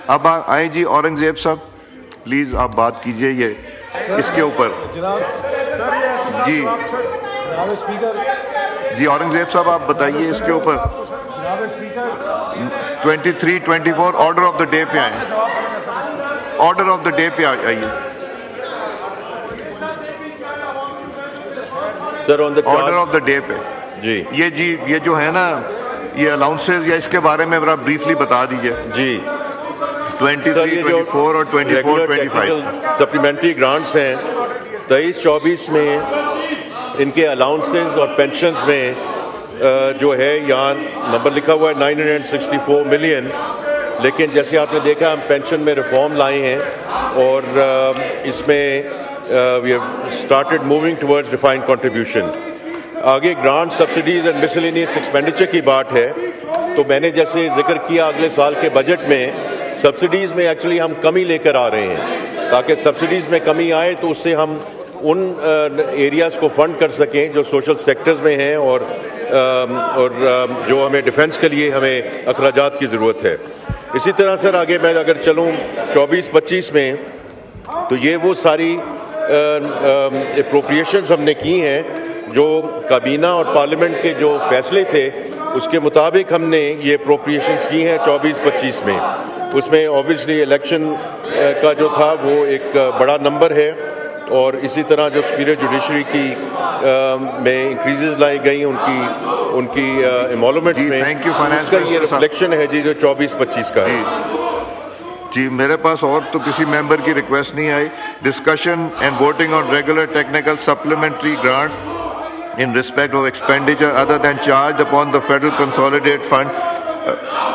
अब आए जी औरंगजेब साहब, प्लीज आप बात कीजिए ये इसके ऊपर। जी जी औरंगजेब साहब आप बताइए इसके ऊपर। 23-24 ऑर्डर ऑफ द डे पे आए, ऑर्डर ऑफ द डे पे आइए sir. On the order of the day पे जी ये जो है ना ये अलाउंसेस या इसके बारे में जरा ब्रीफली बता दीजिए जी। 23, 24 और 24, 25 सप्लीमेंट्री ग्रांट्स हैं 23-24 में इनके अलाउंसेस और पेंशन्स में जो है यहाँ नंबर लिखा हुआ है 964 मिलियन, लेकिन जैसे आपने देखा हम पेंशन में रिफॉर्म लाए हैं और इसमें we have started moving towards defined contribution. आगे grant subsidies and miscellaneous expenditure की बात है तो मैंने जैसे जिक्र किया अगले साल के बजट में सब्सिडीज में एक्चुअली हम कमी लेकर आ रहे हैं ताकि सब्सिडीज में कमी आए तो उससे हम उन एरियाज़ को फंड कर सकें जो सोशल सेक्टर्स में हैं और जो हमें डिफेंस के लिए हमें अखराजात की ज़रूरत है। इसी तरह सर आगे मैं अगर चलूँ 24-25 में तो ये वो सारी अप्रोप्रिएशंस हमने की हैं जो काबीना और पार्लियामेंट के जो फैसले थे उसके मुताबिक हमने ये अप्रोप्रिएशंस की हैं 24-25 में। उसमें ऑब्वियसली इलेक्शन का जो था वो एक बड़ा नंबर है और इसी तरह जो सुपीरियर जुडिशरी की में इंक्रीजेस लाई गई उनकी एमोलमेंट्स में, उसका ये रिफ्लेक्शन है जी जो 24-25 का है। जी मेरे पास और तो किसी मेंबर की रिक्वेस्ट नहीं आई। Discussion and voting on regular technical supplementary grants in respect of expenditure other than charged upon the Federal Consolidated Fund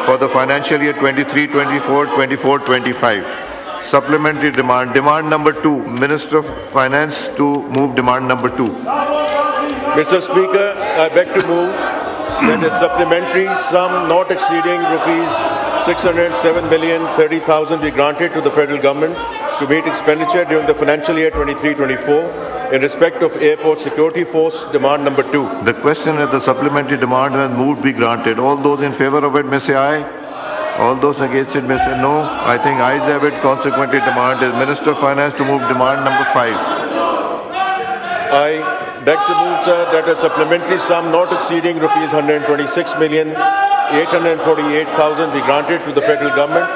for the financial year 23-24, 24-25. Supplementary demand. Demand number 2. Minister of Finance to move demand number 2. Mr. Speaker, I beg to move that a supplementary sum not exceeding rupees 607,030,000 be granted to the federal government to meet expenditure during the financial year 23-24 in respect of Airport Security Force demand number 2. The question is the supplementary demand has moved be granted. All those in favor of it may say aye. All those against it may say no. I think ayes have it. Consequently, demand is Minister of Finance to move demand number 5. I beg to move, sir, that a supplementary sum not exceeding rupees 126,848,000 be granted to the federal government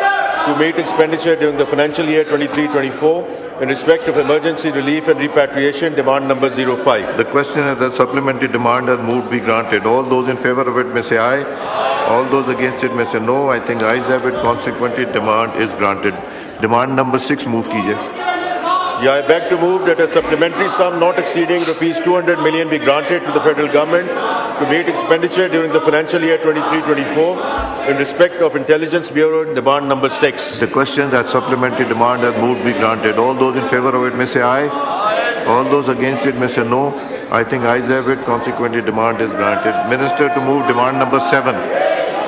to meet expenditure during the financial year 23-24 in respect of emergency relief and repatriation demand number 05. The question is that supplementary demand has moved be granted. All those in favor of it may say aye. All those against it may say no. I think ayes have it. Consequently, demand is granted. Demand number 6 move कीजिए. Yeah, I beg to move that a supplementary sum not exceeding rupees 200 million be granted to the federal government to meet expenditure during the financial year 23-24 in respect of Intelligence Bureau demand number 6. The question that supplementary demand has moved be granted. All those in favor of it may say aye. All those against it may say no. I think ayes have it. Consequently, demand is granted. Minister to move demand number 7.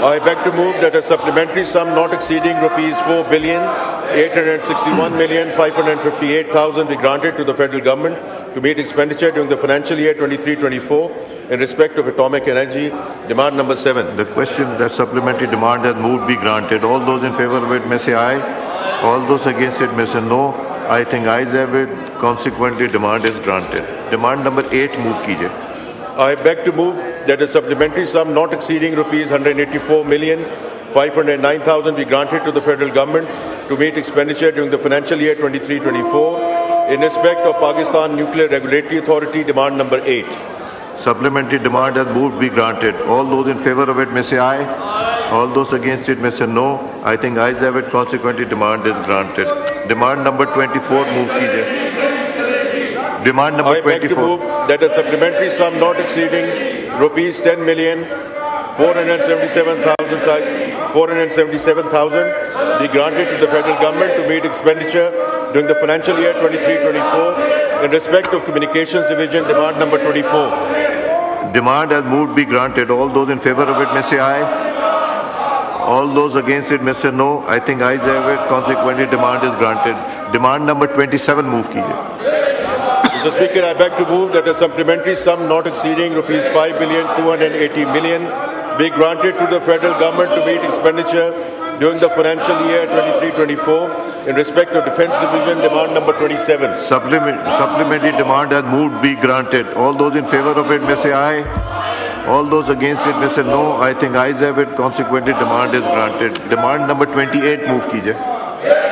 I beg to move that a supplementary sum not exceeding rupees 4,861,558,000 be granted to the federal government to meet expenditure during the financial year 23-24 in respect of atomic energy demand number 7. The question that supplementary demand has moved be granted. All those in favor of it may say aye. All those against it may say no. I think ayes have it. Consequently, demand is granted. Demand number 8 move कीजिए. I beg to move that a supplementary sum not exceeding rupees 184,509,000 be granted to the federal government to meet expenditure during the financial year 23-24 in respect of Pakistan Nuclear Regulatory Authority demand number 8. Supplementary demand has moved be granted. All those in favor of it may say aye. All those against it may say no. I think ayes have it. Consequently, demand is granted. Demand number 24 move कीजिए. Demand number 24. I beg to move that a supplementary sum not exceeding rupees 10,477,000 be granted to the federal government to meet expenditure during the financial year 23-24 in respect of Communications Division demand number 24. Demand has moved be granted. All those in favor of it may say aye. All those against it may say no. I think ayes have it. Consequently, demand is granted. Demand number 27 move कीजिए. Mr. Speaker, I beg to move that a supplementary sum not exceeding rupees 5,280,000,000 be granted to the federal government to meet expenditure during the financial year 23-24 in respect of Defence Division demand number 27. Supplementary demand has moved be granted. All those in favor of it may say aye. All those against it may say no. I think ayes have it. Consequently, demand is granted. Demand number 28 move kijiye.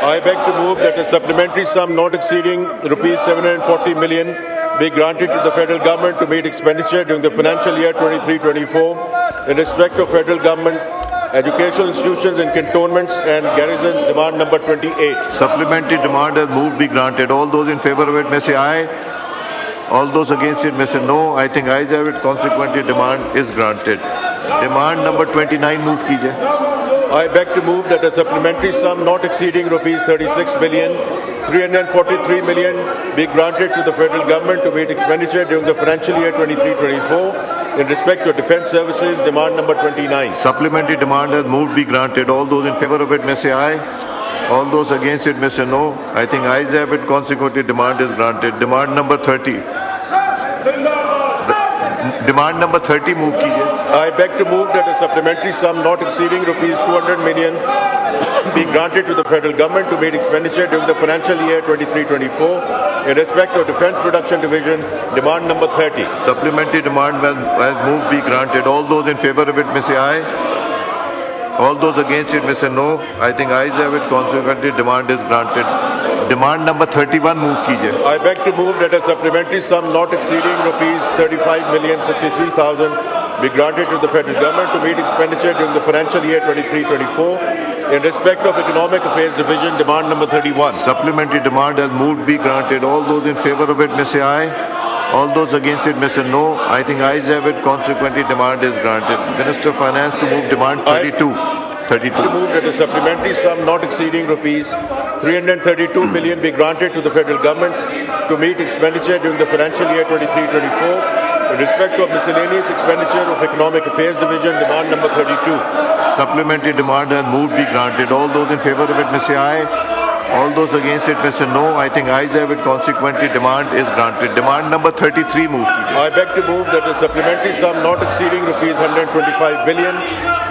I beg to move that a supplementary sum not exceeding rupees 740 million be granted to the federal government to meet expenditure during the financial year 23-24 in respect of federal government educational institutions in cantonments and garrisons demand number 28. Supplementary demand has moved be granted. All those in favor of it may say aye. All those against it may say no. I think ayes have it. Consequently, demand is granted. Demand number 29 move kijiye. I beg to move that a supplementary sum not exceeding rupees 36 billion 343 million be granted to the federal government to meet expenditure during the financial year 23-24 in respect to defence services demand number 29. Supplementary demand has moved be granted. All those in favor of it may say aye. All those against it may say no. I think ayes have it. Consequently, demand is granted. Demand number 30. Demand number 30 move kijiye. I beg to move that a supplementary sum not exceeding rupees 200 million be granted to the federal government to meet expenditure during the financial year 23-24 in respect of Defence Production Division demand number 30. Supplementary demand has moved be granted. All those in favor of it may say aye. All those against it may say no. I think ayes have it. Consequently, demand is granted. Demand number 31 move kijiye. I beg to move that a supplementary sum not exceeding rupees 35,063,000 be granted to the federal government to meet expenditure during the financial year 23-24 in respect of Economic Affairs Division demand number 31. Supplementary demand has moved be granted. All those in favor of it may say aye. All those against it may say no. I think ayes have it. Consequently, demand is granted. Minister of Finance to move demand 32. 32. To move that a supplementary sum not exceeding rupees 332 million be granted to the federal government to meet expenditure during the financial year 23-24 in respect of miscellaneous expenditure of Economic Affairs Division demand number 32. Supplementary demand has moved be granted. All those in favor of it may say aye. All those against it may say no. I think ayes have it. Consequently, demand is granted. Demand number 33 move. I beg to move that a supplementary sum not exceeding rupees 125 billion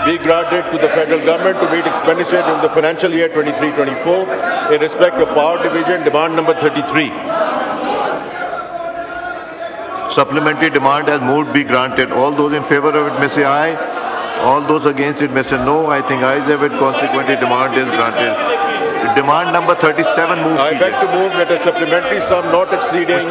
be granted to the federal government to meet expenditure during the financial year 23-24 in respect of Power Division demand number 33. Supplementary demand has moved be granted. All those in favor of it may say aye. All those against it may say no. I think ayes have it. Consequently, demand is granted. Demand number 37 move. I beg to move that a supplementary sum not exceeding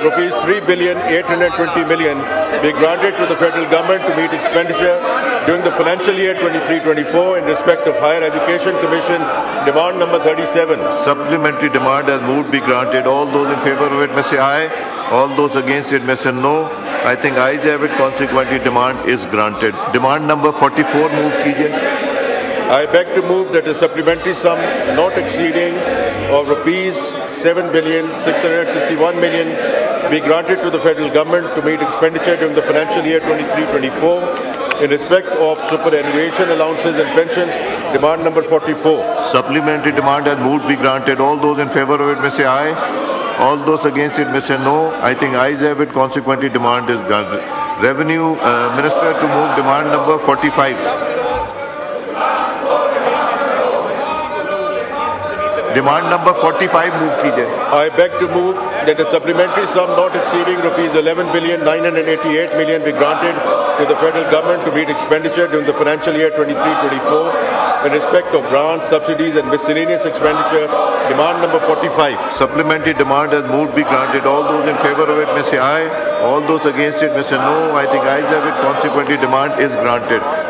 rupees 3,820 million be granted to the federal government to meet expenditure during the financial year 23-24 in respect of Higher Education Commission demand number 37. Supplementary demand has moved be granted. All those in favor of it may say aye. All those against it may say no. I think ayes have it. Consequently, demand is granted. Demand number 44 move kijiye. I beg to move that a supplementary sum not exceeding of rupees 7,661 million be granted to the federal government to meet expenditure during the financial year 23-24 in respect of superannuation allowances and pensions demand number 44. Supplementary demand has moved be granted. All those in favor of it may say aye. All those against it may say no. I think ayes have it. Consequently, demand is granted. Revenue Minister to move demand number 45. Demand number 45 move kijiye. I beg to move that a supplementary sum not exceeding rupees 11,988 million be granted to the federal government to meet expenditure during the financial year 23-24 in respect of grants, subsidies and miscellaneous expenditure demand number 45. Supplementary demand has moved be granted. All those in favor of it may say aye. All those against it may say no. I think ayes have it. Consequently, demand is granted.